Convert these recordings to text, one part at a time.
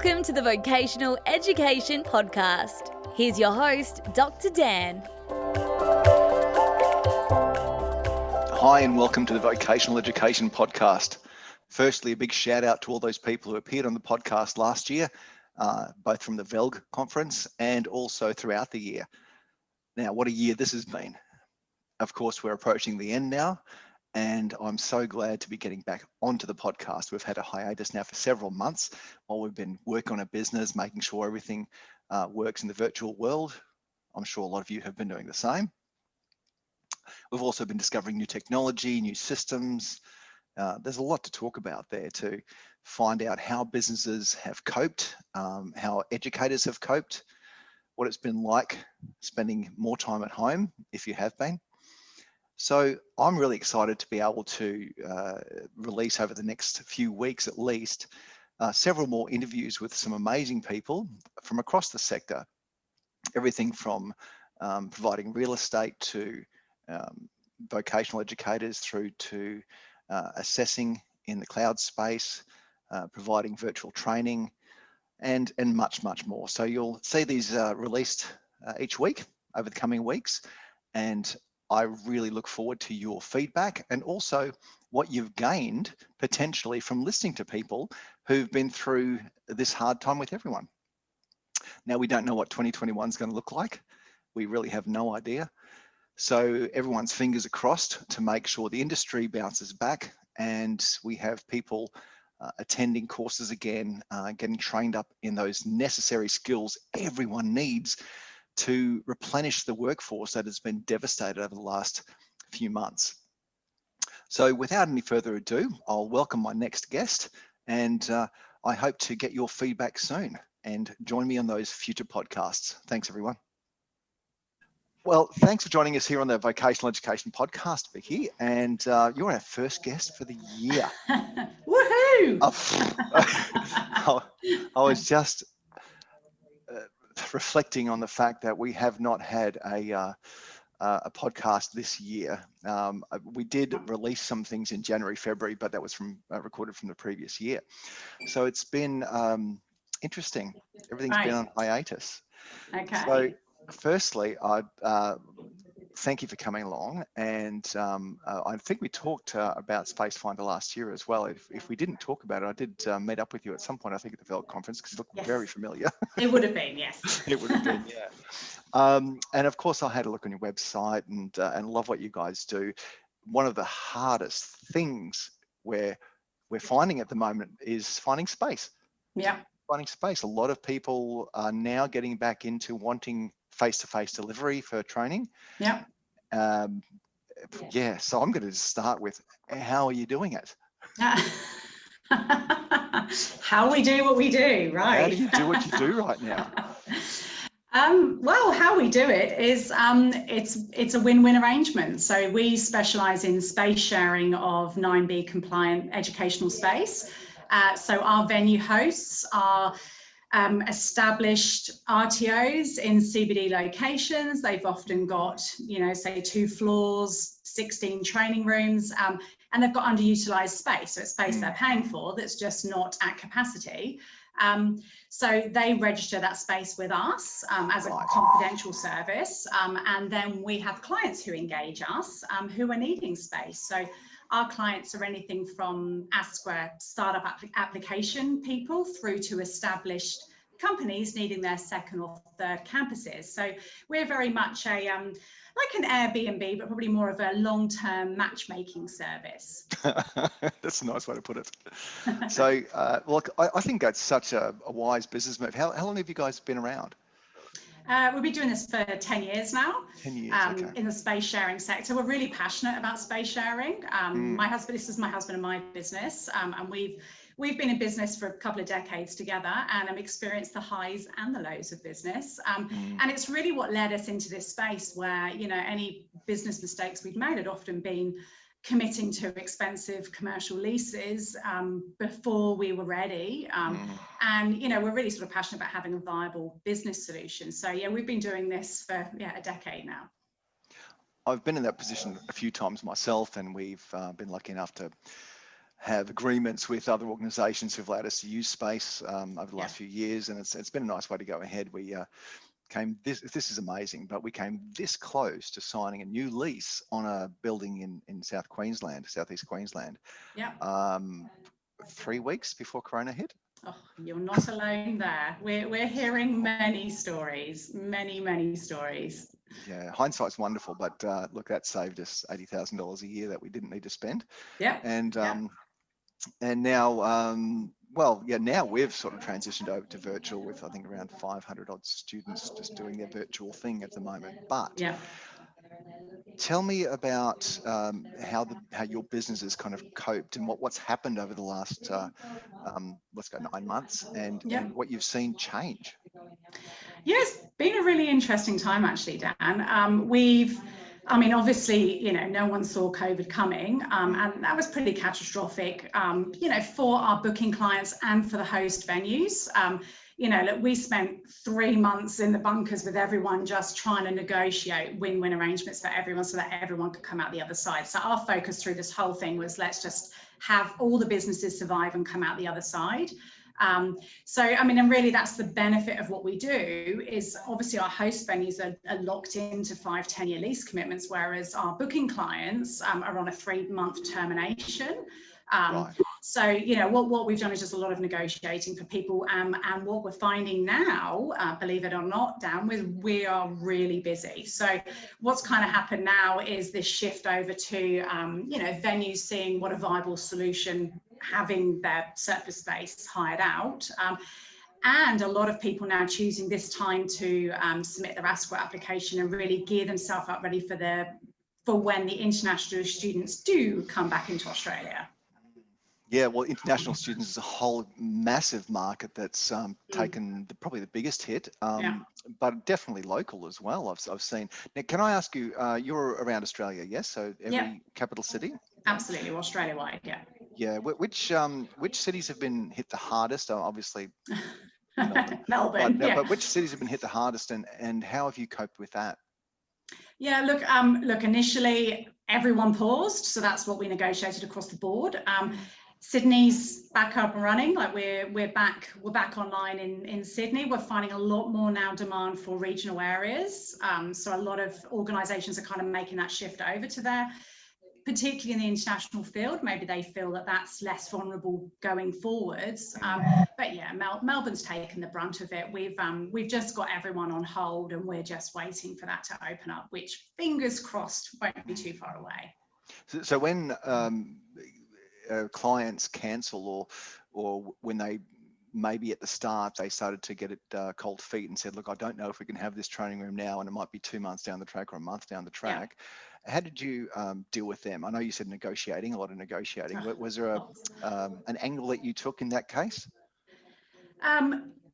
Welcome to the Vocational Education Podcast. Here's your host, Dr. Dan. Hi, and welcome to the Vocational Education Podcast. Firstly, a big shout out to all those people who appeared on the podcast last year, both from the VELG conference and also throughout the year. Now, what a year this has been. Of course, we're approaching the end now, and I'm so glad to be getting back onto the podcast. We've had a hiatus now for several months while we've been working on a business, making sure everything works in the virtual world. I'm sure a lot of you have been doing the same. We've also been discovering new technology, new systems. There's a lot to talk about there to find out how businesses have coped, how educators have coped, what it's been like spending more time at home, if you have been. So I'm really excited to be able to release over the next few weeks at least, several more interviews with some amazing people from across the sector. Everything from providing real estate to vocational educators through to assessing in the cloud space, providing virtual training, and much more. So you'll see these released each week over the coming weeks, and I really look forward to your feedback and also what you've gained potentially from listening to people who've been through this hard time with everyone. Now, we don't know what 2021 is going to look like. We really have no idea. So everyone's fingers are crossed to make sure the industry bounces back and we have people attending courses again, getting trained up in those necessary skills everyone needs to replenish the workforce that has been devastated over the last few months. So without any further ado, I'll welcome my next guest, and I hope to get your feedback soon and join me on those future podcasts. Thanks, everyone. Well, thanks for joining us here on the Vocational Education Podcast, Vicky, and you're our first guest for the year. Woohoo! I was just reflecting on the fact that we have not had a podcast this year. We did release some things in January, February, but that was from recorded from the previous year. So it's been interesting. Everything's been on hiatus. Okay. So firstly, I'd thank you for coming along, and I think we talked about Spacefinder last year as well. If we didn't talk about it, I did meet up with you at some point, I think at the VELG conference, because you looked very familiar. It would have been, yes. It would have been, yeah. And of course, I had a look on your website and love what you guys do. One of the hardest things we're finding at the moment is finding space. Yeah. Finding space. A lot of people are now getting back into wanting face-to-face delivery for training. Yeah. Yeah, so I'm going to start with, how are you doing it? How we do what we do, right? How do you do what you do right now? Well, how we do it is it's a win-win arrangement. So we specialise in space sharing of 9B compliant educational space. So our venue hosts are established RTOs in CBD locations. They've often got, say 2 floors, 16 training rooms, and they've got underutilised space. So it's space they're paying for that's just not at capacity. So they register that space with us as a confidential service. And then we have clients who engage us who are needing space. So our clients are anything from Asquare startup application people through to established companies needing their 2nd or 3rd campuses. So we're very much a like an Airbnb, but probably more of a long-term matchmaking service. That's a nice way to put it. So, look, I think that's such a wise business move. How long have you guys been around? We've been doing this for 10 years now. 10 years, okay. In the space sharing sector. We're really passionate about space sharing. This is my husband and my business, and we've been in business for a couple of decades together, and have experienced the highs and the lows of business. And it's really what led us into this space where, any business mistakes we'd made had often been committing to expensive commercial leases before we were ready. And, we're really sort of passionate about having a viable business solution. So, yeah, we've been doing this for a decade now. I've been in that position a few times myself, and we've been lucky enough to have agreements with other organisations who've allowed us to use space over the last few years, and it's been a nice way to go ahead. We this is amazing, but we came this close to signing a new lease on a building in southeast Queensland. Yeah. 3 weeks before Corona hit. Oh, you're not alone there. We're hearing many stories, many stories. Yeah, hindsight's wonderful, but look, that saved us $80,000 a year that we didn't need to spend. Yeah. And now, now we've sort of transitioned over to virtual with, I think, around 500 odd students just doing their virtual thing at the moment. But tell me about how your business has kind of coped and what's happened over the last, 9 months and what you've seen change. Yeah, it's been a really interesting time actually, Dan. Obviously, no one saw COVID coming, and that was pretty catastrophic, for our booking clients and for the host venues. We spent 3 months in the bunkers with everyone just trying to negotiate win-win arrangements for everyone so that everyone could come out the other side. So our focus through this whole thing was let's just have all the businesses survive and come out the other side. And really that's the benefit of what we do is obviously our host venues are locked into 5-10 year lease commitments, whereas our booking clients are on a 3-month termination. Right. So, what we've done is just a lot of negotiating for people. And what we're finding now, believe it or not, Dan, we are really busy. So what's kind of happened now is this shift over to, venues seeing what a viable solution, having their surplus space hired out. And a lot of people now choosing this time to submit their ASQA application and really gear themselves up ready for when the international students do come back into Australia. Yeah, well, international students is a whole massive market that's taken probably the biggest hit, but definitely local as well. I've seen. Now, can I ask you? You're around Australia, yes? So every capital city. Absolutely, Australia-wide, yeah. Yeah, which cities have been hit the hardest? Obviously, Melbourne. But which cities have been hit the hardest, and how have you coped with that? Yeah, look. Initially, everyone paused, so that's what we negotiated across the board. Sydney's back up and running. Like we're back online in Sydney. We're finding a lot more now demand for regional areas. So a lot of organisations are kind of making that shift over to there, particularly in the international field. Maybe they feel that that's less vulnerable going forwards. But yeah, Melbourne's taken the brunt of it. We've just got everyone on hold, and we're just waiting for that to open up, which fingers crossed won't be too far away. So when clients cancel or when they maybe at the start they started to get it cold feet and said, look, I don't know if we can have this training room now, and it might be 2 months down the track or a month down the track. How did you deal with them? I know you said a lot of negotiating. Was there an angle that you took in that case?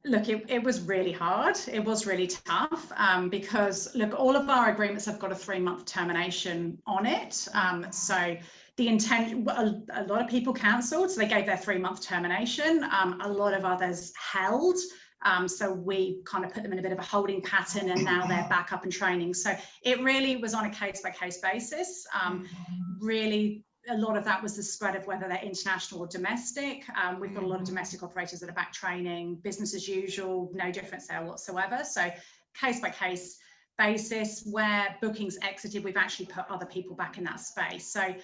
Look, it was really hard. It was really tough because, look, all of our agreements have got a 3-month termination on it. So the intent, a lot of people cancelled, so they gave their 3-month termination. A lot of others held. So we kind of put them in a bit of a holding pattern, and now they're back up and training. So it really was on a case-by-case basis. Really, a lot of that was the spread of whether they're international or domestic. We've got a lot of domestic operators that are back training, business as usual, no difference there whatsoever. So case-by-case basis, where bookings exited, we've actually put other people back in that space. So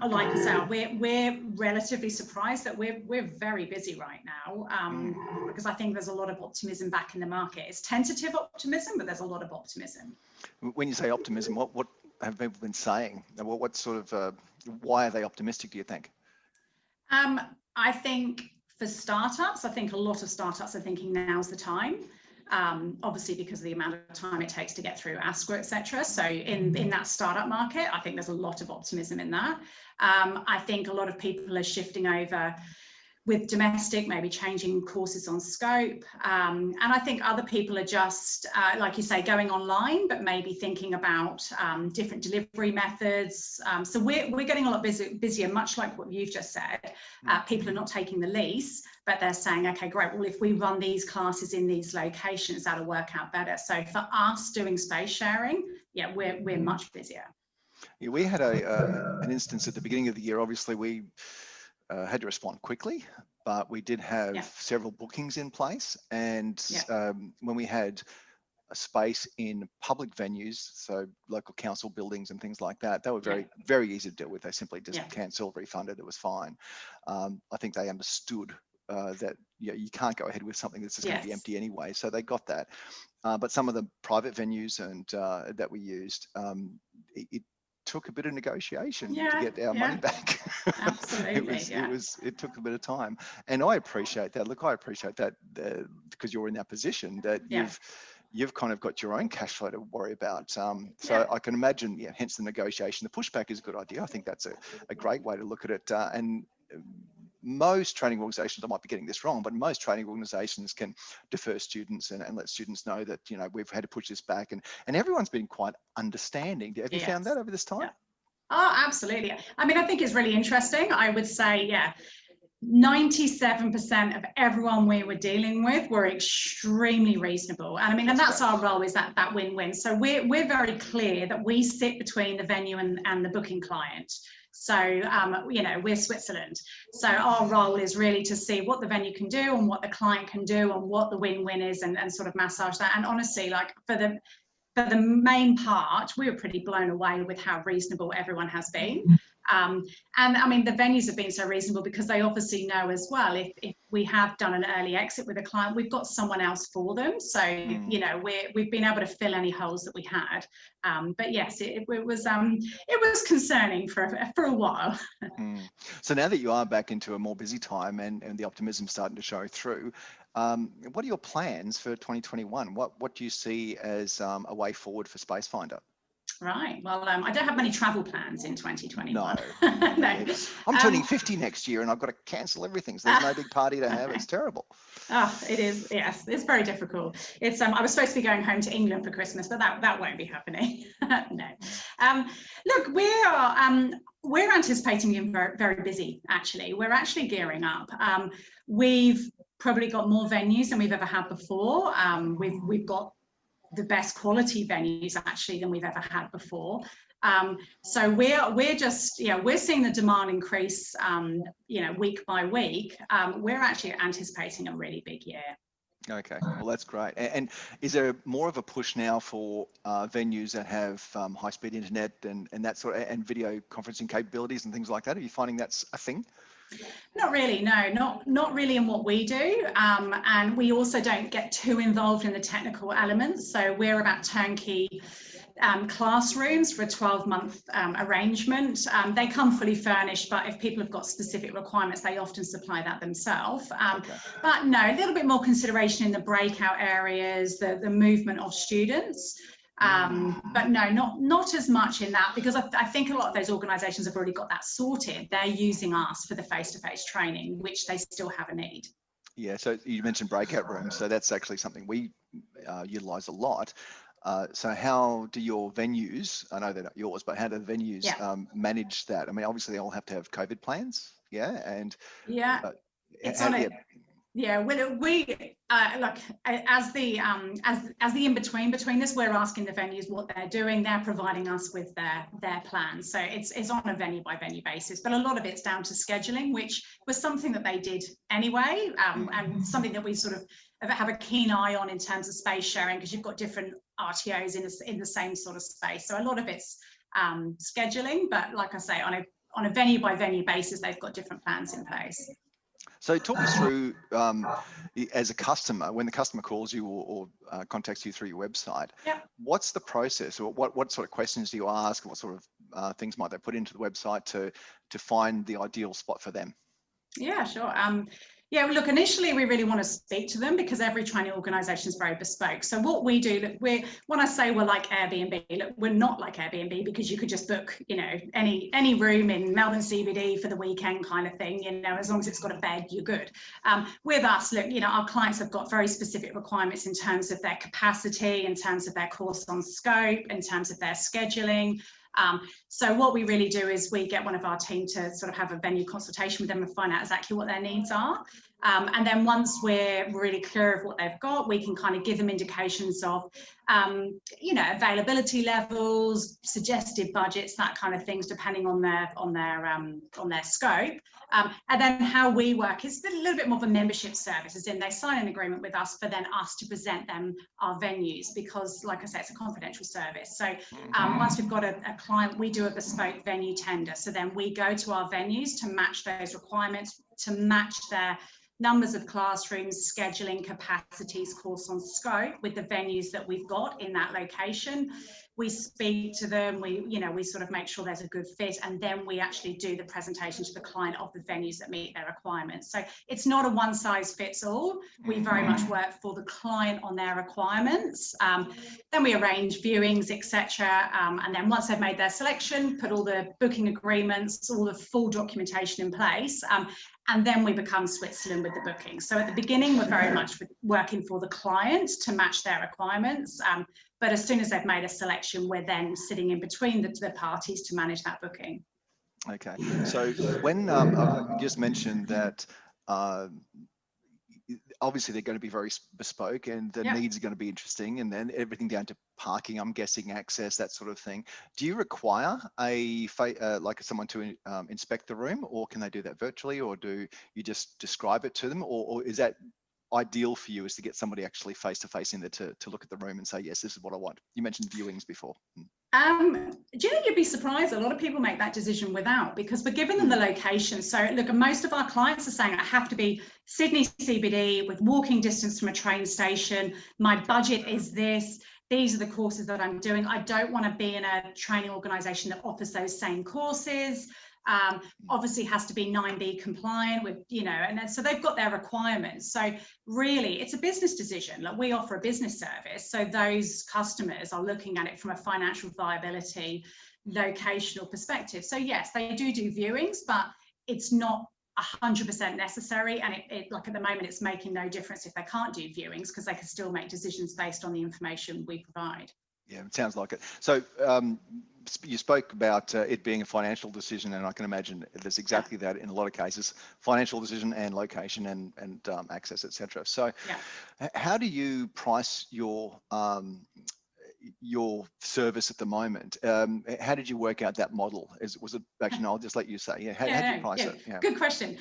like I say, we're relatively surprised that we're very busy right now because I think there's a lot of optimism back in the market. It's tentative optimism, but there's a lot of optimism. When you say optimism, what have people been saying? What sort of why are they optimistic, do you think? I think for startups, I think a lot of startups are thinking now's the time. Obviously because of the amount of time it takes to get through ASQA, etc. So in that startup market, I think there's a lot of optimism in that. I think a lot of people are shifting over with domestic, maybe changing courses on scope. And I think other people are just, like you say, going online, but maybe thinking about different delivery methods. So we're getting a lot busier, much like what you've just said. People are not taking the lease, but they're saying, okay, great, well, if we run these classes in these locations, that'll work out better. So for us doing space sharing, yeah, we're much busier. Yeah, we had an instance at the beginning of the year. Obviously, we had to respond quickly, but we did have several bookings in place. And when we had a space in public venues, so local council buildings and things like that, they were very easy to deal with. They simply just cancelled, refunded, it was fine. I think they understood that you can't go ahead with something that's just going to be empty anyway, so they got that. But some of the private venues and that we used, it took a bit of negotiation to get our money back. Absolutely. It took a bit of time, and I appreciate that. Look, I appreciate that because you're in that position that you've kind of got your own cash flow to worry about. So I can imagine, hence the negotiation. The pushback is a good idea. I think that's a great way to look at it. And most training organisations, I might be getting this wrong, but most training organisations can defer students and let students know that, we've had to push this back. And everyone's been quite understanding. Have you found that over this time? Oh, absolutely. I mean, I think it's really interesting. I would say, 97% of everyone we were dealing with were extremely reasonable. And I mean, and that's our role, is that win-win. So we're very clear that we sit between the venue and the booking client. So, we're Switzerland. So our role is really to see what the venue can do and what the client can do and what the win-win is, and sort of massage that. And honestly, like for the main part, we were pretty blown away with how reasonable everyone has been. And I mean, the venues have been so reasonable because they obviously know as well, if we have done an early exit with a client, we've got someone else for them. So, we've been able to fill any holes that we had. But yes, it was concerning for a while. So now that you are back into a more busy time and the optimism starting to show through, what are your plans for 2021? What do you see as a way forward for Spacefinder? Right. Well, I don't have many travel plans in 2021. No. I'm turning 50 next year and I've got to cancel everything. So there's no big party to have. It's terrible. Oh, it is. Yes, it's very difficult. It's I was supposed to be going home to England for Christmas, but that won't be happening. No. Look, we're anticipating being very, very busy. Actually, we're actually gearing up. We've probably got more venues than we've ever had before. We've got the best quality venues actually than we've ever had before. So we're just, we're seeing the demand increase, week by week. We're actually anticipating a really big year. Okay, well, that's great. And is there more of a push now for venues that have high-speed internet and that sort of, and video conferencing capabilities and things like that? Are you finding that's a thing? Not really, no, not really in what we do. And we also don't get too involved in the technical elements. So we're about turnkey classrooms for a 12-month arrangement. They come fully furnished, but if people have got specific requirements, they often supply that themselves. But no, a little bit more consideration in the breakout areas, the movement of students. But no, not as much in that, because I think a lot of those organisations have already got that sorted. They're using us for the face-to-face training, which they still have a need. Yeah, so you mentioned breakout rooms, so that's actually something we utilise a lot. So how do your venues, I know they're not yours, but how do the venues manage that? I mean, obviously they all have to have COVID plans, it's on it. Yeah, well, we look, as the in between this, we're asking the venues what they're doing. They're providing us with their plans. So it's on a venue by venue basis, but a lot of it's down to scheduling, which was something that they did anyway, and something that we sort of have a keen eye on in terms of space sharing, because you've got different RTOs in the same sort of space. So a lot of it's scheduling, but like I say, on a venue by venue basis, they've got different plans in place. So talk us through, as a customer, when the customer calls you or contacts you through your website, what's the process, or what sort of questions do you ask? What sort of things might they put into the website to find the ideal spot for them? Yeah, sure. Yeah, look, initially we really want to speak to them because every training organisation is very bespoke. So what we do, look, when I say we're like Airbnb, look, we're not like Airbnb, because you could just book, any room in Melbourne CBD for the weekend kind of thing, as long as it's got a bed, you're good. With us, look, our clients have got very specific requirements in terms of their capacity, in terms of their course on scope, in terms of their scheduling. So what we really do is we get one of our team to sort of have a venue consultation with them and find out exactly what their needs are. And then once we're really clear of what they've got, we can kind of give them indications of, availability levels, suggested budgets, that kind of things, depending on their scope. And then how we work is a little bit more of a membership service, as in they sign an agreement with us for then us to present them our venues, because like I said, it's a confidential service. So once we've got a client, we do a bespoke venue tender. So then we go to our venues to match those requirements, to match their numbers of classrooms, scheduling, capacities, course on scope with the venues that we've got in that location. We speak to them, we sort of make sure there's a good fit, and then we actually do the presentation to the client of the venues that meet their requirements. So it's not a one size fits all. We very much work for the client on their requirements. Then we arrange viewings, etc. And then once they've made their selection, put all the booking agreements, all the full documentation in place. And then we become Switzerland with the booking. So at the beginning, we're very much working for the client to match their requirements. But as soon as they've made a selection, we're then sitting in between the parties to manage that booking. Okay. So when you just mentioned that obviously they're going to be very bespoke, and the needs are going to be interesting, and then everything down to parking, I'm guessing, access, that sort of thing. Do you require someone to inspect the room, or can they do that virtually, or do you just describe it to them, or is that ideal for you, is to get somebody actually face to face in there to look at the room and say, yes, this is what I want? You mentioned viewings before. Do you know, you'd be surprised, a lot of people make that decision without, because we're giving them the location. So look, most of our clients are saying I have to be Sydney CBD with walking distance from a train station. My budget is this. These are the courses that I'm doing. I don't want to be in a training organisation that offers those same courses. Obviously has to be 9B compliant with, and then, so they've got their requirements. So really it's a business decision. Like, we offer a business service, so those customers are looking at it from a financial viability, locational perspective. So yes, they do viewings, but it's not 100% necessary. And it like at the moment, it's making no difference if they can't do viewings, because they can still make decisions based on the information we provide. Yeah, it sounds like it. So you spoke about it being a financial decision, and I can imagine there's exactly that in a lot of cases: financial decision and location and access, etc. So how do you price your service at the moment? How did you work out that model? Was it actually? No, I'll just let you say. Yeah, how did you price it? Yeah. Good question.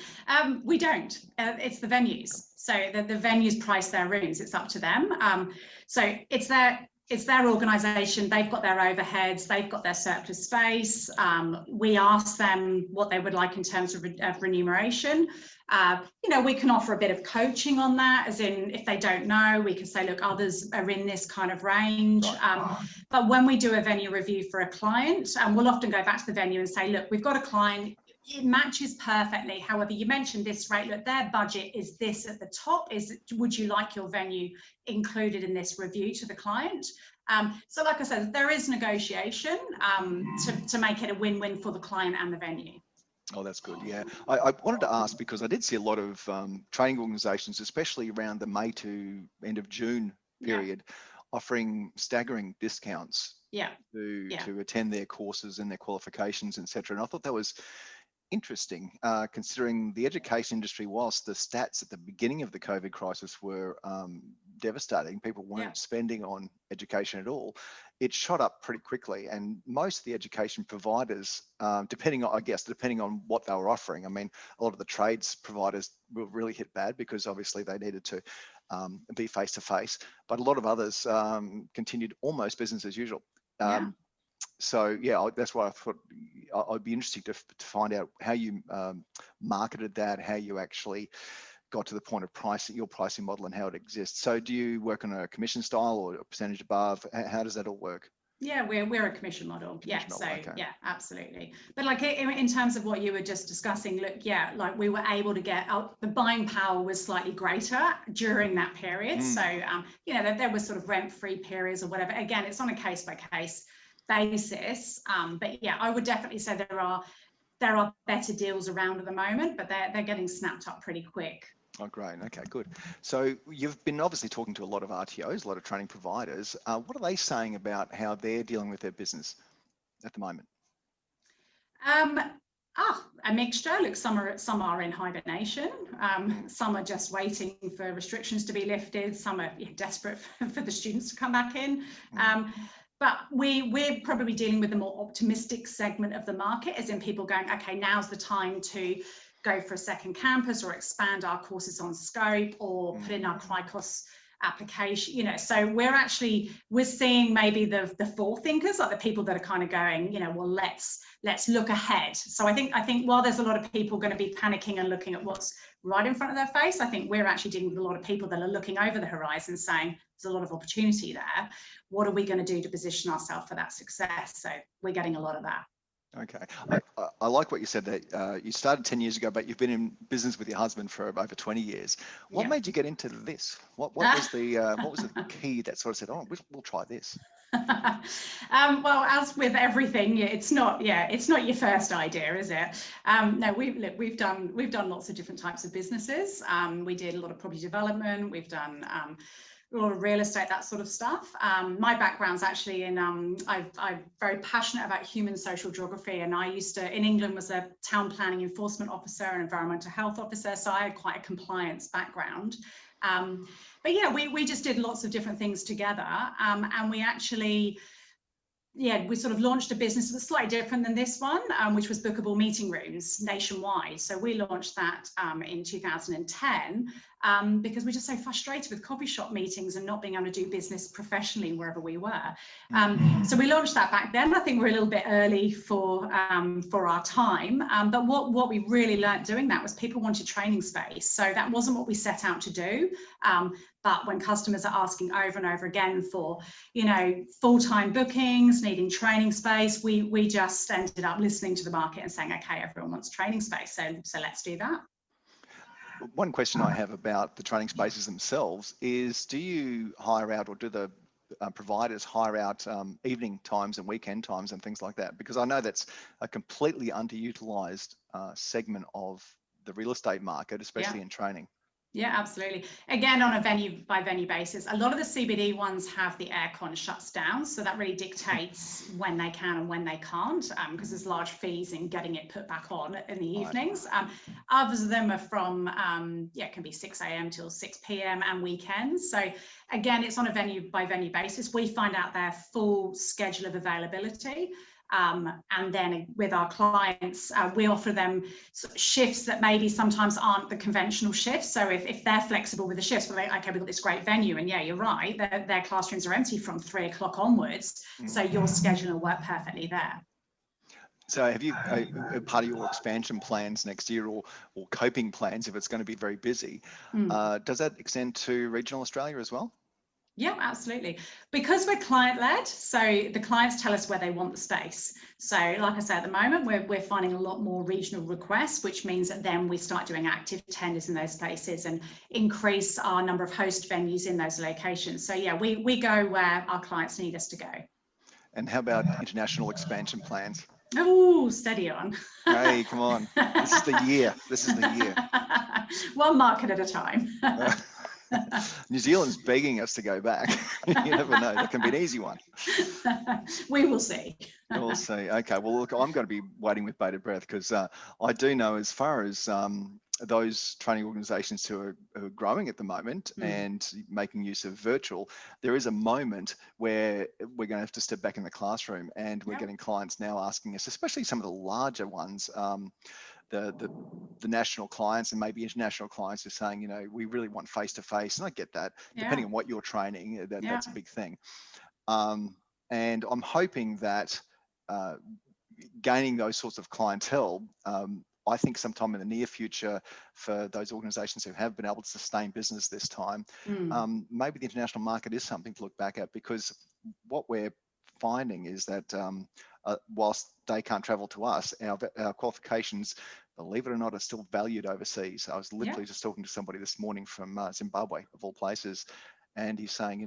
We don't. It's the venues. So the venues price their rooms. It's up to them. So it's their organisation. They've got their overheads. They've got their surplus space. We ask them what they would like in terms of remuneration. We can offer a bit of coaching on that, as in, if they don't know, we can say, look, others are in this kind of range. But when we do a venue review for a client, we'll often go back to the venue and say, look, we've got a client, it matches perfectly. However, you mentioned this rate, look, their budget is this at the top. Would you like your venue included in this review to the client? So like I said, there is negotiation to make it a win-win for the client and the venue. Oh, that's good. Yeah, I wanted to ask, because I did see a lot of training organisations, especially around the May to end of June period, offering staggering discounts to attend their courses and their qualifications, etc. And I thought that was interesting, considering the education industry, whilst the stats at the beginning of the COVID crisis were devastating, people weren't spending on education at all, it shot up pretty quickly. And most of the education providers, depending on what they were offering, I mean, a lot of the trades providers were really hit bad, because obviously they needed to be face to face, but a lot of others continued almost business as usual. So that's why I thought I'd be interested to find out how you marketed that, how you actually got to the point of pricing, your pricing model, and how it exists. So do you work on a commission style or a percentage above? How does that all work? Yeah, we're a commission model. Absolutely. But like in terms of what you were just discussing, look, like we were able to get the buying power was slightly greater during that period. So there was sort of rent-free periods or whatever. Again, it's on a case-by-case basis. But I would definitely say there are better deals around at the moment, but they're getting snapped up pretty quick. Oh, great. Okay, good. So you've been obviously talking to a lot of RTOs, a lot of training providers. What are they saying about how they're dealing with their business at the moment? A mixture. Look, some are in hibernation. Some are just waiting for restrictions to be lifted. Some are desperate for the students to come back in. But we're probably dealing with the more optimistic segment of the market, as in people going, okay, now's the time to go for a second campus or expand our courses on scope or put in our Crycos application, so we're seeing maybe the forethinkers, like the people that are kind of going, well, let's look ahead. So I think while there's a lot of people going to be panicking and looking at what's right in front of their face, I think we're actually dealing with a lot of people that are looking over the horizon saying there's a lot of opportunity there. What are we going to do to position ourselves for that success? So we're getting a lot of that. Okay, I like what you said that you started 10 years ago, but you've been in business with your husband for over 20 years. What made you get into this? What was the key that sort of said, oh, we'll try this? Well, as with everything, it's not your first idea, is it? No, we've done lots of different types of businesses. We did a lot of property development. We've done a lot of real estate, that sort of stuff. My background's actually in, I'm very passionate about human social geography, and I used to, in England, was a town planning enforcement officer and environmental health officer, so I had quite a compliance background. But yeah, we just did lots of different things together, and we actually, we sort of launched a business that was slightly different than this one, which was bookable meeting rooms nationwide. So we launched that in 2010 because we're just so frustrated with coffee shop meetings and not being able to do business professionally wherever we were. So we launched that back then. I think we're a little bit early for our time, but what we really learned doing that was people wanted training space. So that wasn't what we set out to do. But when customers are asking over and over again for, full-time bookings, needing training space, we just ended up listening to the market and saying, okay, everyone wants training space, so let's do that. One question I have about the training spaces themselves is, do you hire out, or do the providers hire out evening times and weekend times and things like that? Because I know that's a completely underutilized segment of the real estate market, especially in training. Yeah, absolutely. Again, on a venue by venue basis, a lot of the CBD ones have the aircon shuts down. So that really dictates when they can and when they can't, because there's large fees in getting it put back on in the evenings. Others of them are from, it can be 6 a.m. till 6 p.m. and weekends. So again, it's on a venue by venue basis. We find out their full schedule of availability. And then with our clients, we offer them shifts that maybe sometimes aren't the conventional shifts. So if they're flexible with the shifts, we're like, okay, we've got this great venue, and yeah, you're right, their classrooms are empty from 3 o'clock onwards. So your schedule will work perfectly there. So have you, part of your expansion plans next year, or coping plans if it's going to be very busy, does that extend to regional Australia as well? Yeah, absolutely. Because we're client-led, so the clients tell us where they want the space. So like I said, at the moment, we're finding a lot more regional requests, which means that then we start doing active tenders in those places and increase our number of host venues in those locations. So yeah, we go where our clients need us to go. And how about international expansion plans? Oh, steady on. Hey, come on. This is the year. This is the year. One market at a time. New Zealand's begging us to go back. You never know. That can be an easy one. We will see. We'll see. Okay. Well, look, I'm going to be waiting with bated breath, because I do know, as far as those training organisations who are growing at the moment and making use of virtual, there is a moment where we're going to have to step back in the classroom, and we're getting clients now asking us, especially some of the larger ones, the national clients and maybe international clients, are saying, we really want face-to-face, and I get that. Depending on what you're training, that's a big thing. And I'm hoping that gaining those sorts of clientele, I think sometime in the near future, for those organisations who have been able to sustain business this time, maybe the international market is something to look back at, because what we're finding is that whilst they can't travel to us, our qualifications, believe it or not, are still valued overseas. I was literally just talking to somebody this morning from Zimbabwe, of all places, and he's saying,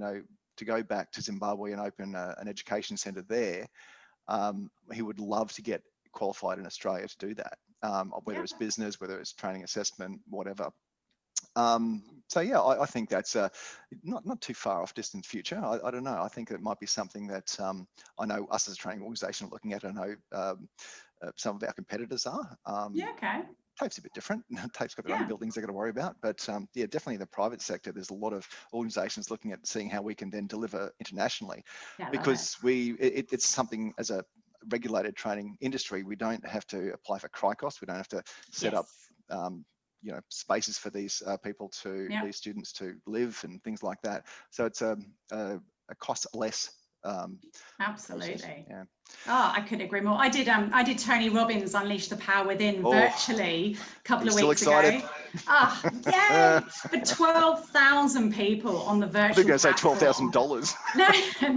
to go back to Zimbabwe and open an education centre there, he would love to get qualified in Australia to do that, whether it's business, whether it's training assessment, whatever. So yeah, I think that's not too far off distant future. I don't know. I think it might be something that I know us as a training organisation are looking at. I know some of our competitors are. Yeah, okay. TAFE's a bit different. TAFE's got their Yeah. own buildings they've got to worry about. But yeah, definitely in the private sector, there's a lot of organisations looking at seeing how we can then deliver internationally, Yeah, I love because it's something as a regulated training industry, we don't have to apply for CRICOS. We don't have to set up spaces for these people to these students to live and things like that. So it's a cost less absolutely process. Yeah. Oh, I couldn't agree more. I did Tony Robbins Unleash the Power Within virtually a couple of weeks ago. Ah, yay! For 12,000 people on the virtual platform. I think I say $12,000.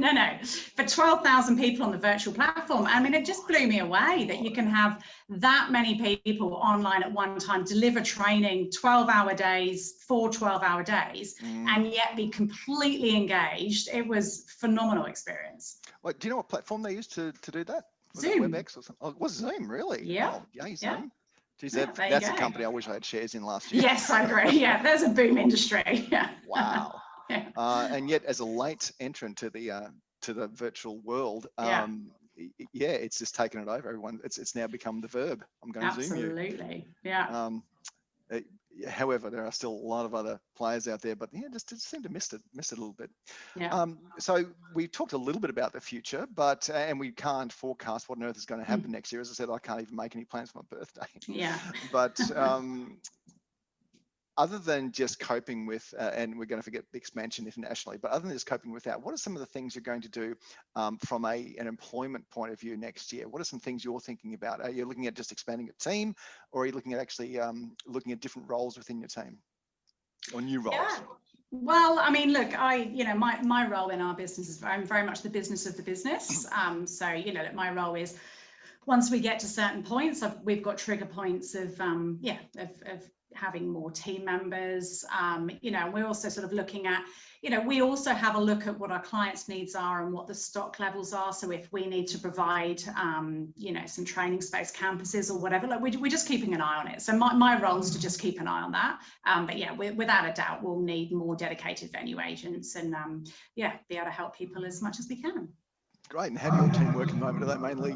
No. For 12,000 people on the virtual platform. I mean, it just blew me away that you can have that many people online at one time, deliver training, 12-hour days, 4 12-hour days, and yet be completely engaged. It was a phenomenal experience. Well, do you know what platform they used to do that? Was Zoom. it WebEx or something? Oh, it was Zoom, really? Yeah. Oh, yay, Zoom. Yeah. Geez, that's a company I wish I had shares in last year. Yes, I agree. Yeah, there's a boom industry. Yeah. Wow. And yet, as a late entrant to the virtual world, it's just taken it over. Everyone, it's now become the verb. I'm going to Zoom you. Absolutely. Yeah. However, there are still a lot of other players out there, but just seem to miss it a little bit. Yeah. So we talked a little bit about the future, but and we can't forecast what on earth is going to happen next year. As I said, I can't even make any plans for my birthday. Yeah. But other than just coping with, and we're going to forget the expansion internationally, but other than just coping with that, what are some of the things you're going to do from an employment point of view next year? What are some things you're thinking about? Are you looking at just expanding your team, or are you looking at actually looking at different roles within your team, or new roles? Yeah. Well, I mean, look, my role in our business is very much the business of the business. So, my role is, once we get to certain points, we've got trigger points of having more team members. We're also sort of looking at, we also have a look at what our clients' needs are and what the stock levels are. So if we need to provide, some training space, campuses or whatever, like we're just keeping an eye on it. So my role is to just keep an eye on that. But yeah, without a doubt, we'll need more dedicated venue agents and be able to help people as much as we can. Great. And how do your team work at the moment? Are they mainly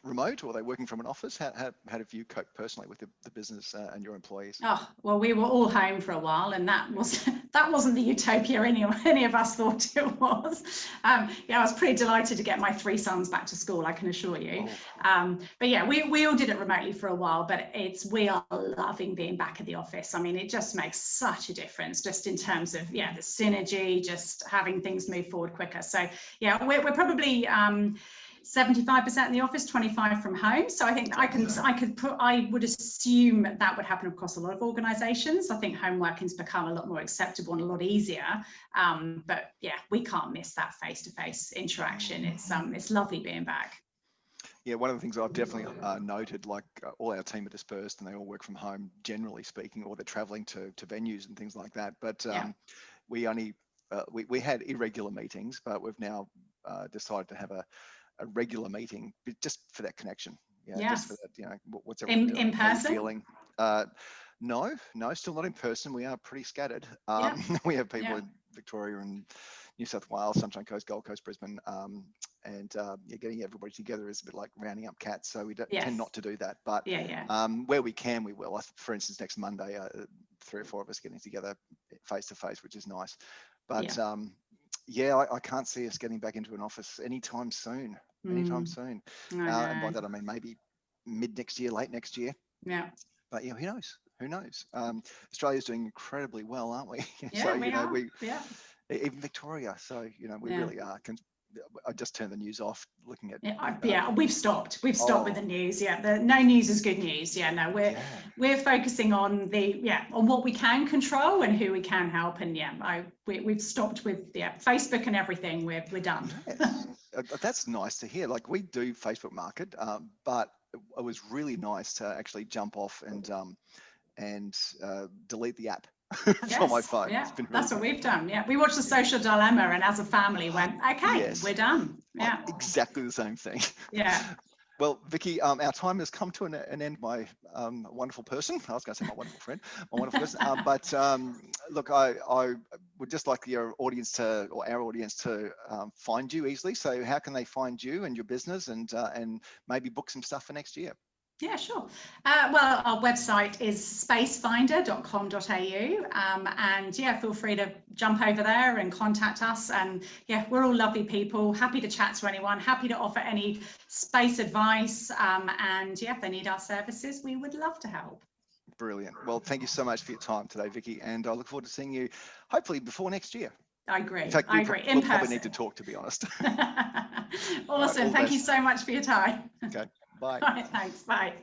remote, or are they working from an office? How have you coped personally with the business and your employees? Oh, well, we were all home for a while, and that wasn't the utopia any of us thought it was. I was pretty delighted to get my 3 sons back to school, I can assure you. But yeah, we all did it remotely for a while, but we are loving being back at the office. I mean, it just makes such a difference, just in terms of the synergy, just having things move forward quicker. So yeah, we're probably 75% in the office, 25 from home. So I think I would assume that would happen across a lot of organizations. I think home working's become a lot more acceptable and a lot easier. But yeah, we can't miss that face-to-face interaction. It's lovely being back. Yeah, one of the things I've definitely noted, like all our team are dispersed and they all work from home, generally speaking, or they're traveling to venues and things like that. But we only we had irregular meetings, but we've now decided to have a regular meeting just for that connection. Just for that, what's everyone doing? In person? Feeling? No, still not in person. We are pretty scattered. We have people in Victoria and New South Wales, Sunshine Coast, Gold Coast, Brisbane, and getting everybody together is a bit like rounding up cats. So we tend not to do that. But where we can, we will. For instance, next Monday, 3 or 4 of us getting together face to face, which is nice. But I can't see us getting back into an office anytime soon. And by that I mean maybe mid next year, late next year. Yeah. But who knows? Who knows? Australia's doing incredibly well, aren't we? Yeah, so we are. Even Victoria. So we really are. I just turned the news off, looking at. We've stopped. We've stopped with the news. No news is good news. We're focusing on on what we can control and who we can help. And we've stopped with Facebook and everything. We're done. Yes. That's nice to hear. Like, we do Facebook Market, but it was really nice to actually jump off and delete the app. From my phone. Yeah, that's what we've done. Yeah, we watched The Social Dilemma, and as a family went, okay, we're done. Yeah, exactly the same thing. Yeah. Well, Vicky, our time has come to an end. My wonderful person, I was going to say my wonderful friend, my wonderful person. But look, would just like your audience to, or our audience to find you easily. So how can they find you and your business and maybe book some stuff for next year? Yeah, sure. Well, our website is spacefinder.com.au, and yeah, feel free to jump over there and contact us. And yeah, we're all lovely people, happy to chat to anyone, happy to offer any space advice. And yeah, if they need our services, we would love to help. Brilliant. Well, thank you so much for your time today, Vicky, and I look forward to seeing you hopefully before next year. I agree. In fact, I agree. we'll probably need to talk, to be honest. Awesome. Right, Thank you so much for your time. Okay. Bye. All right, thanks. Bye.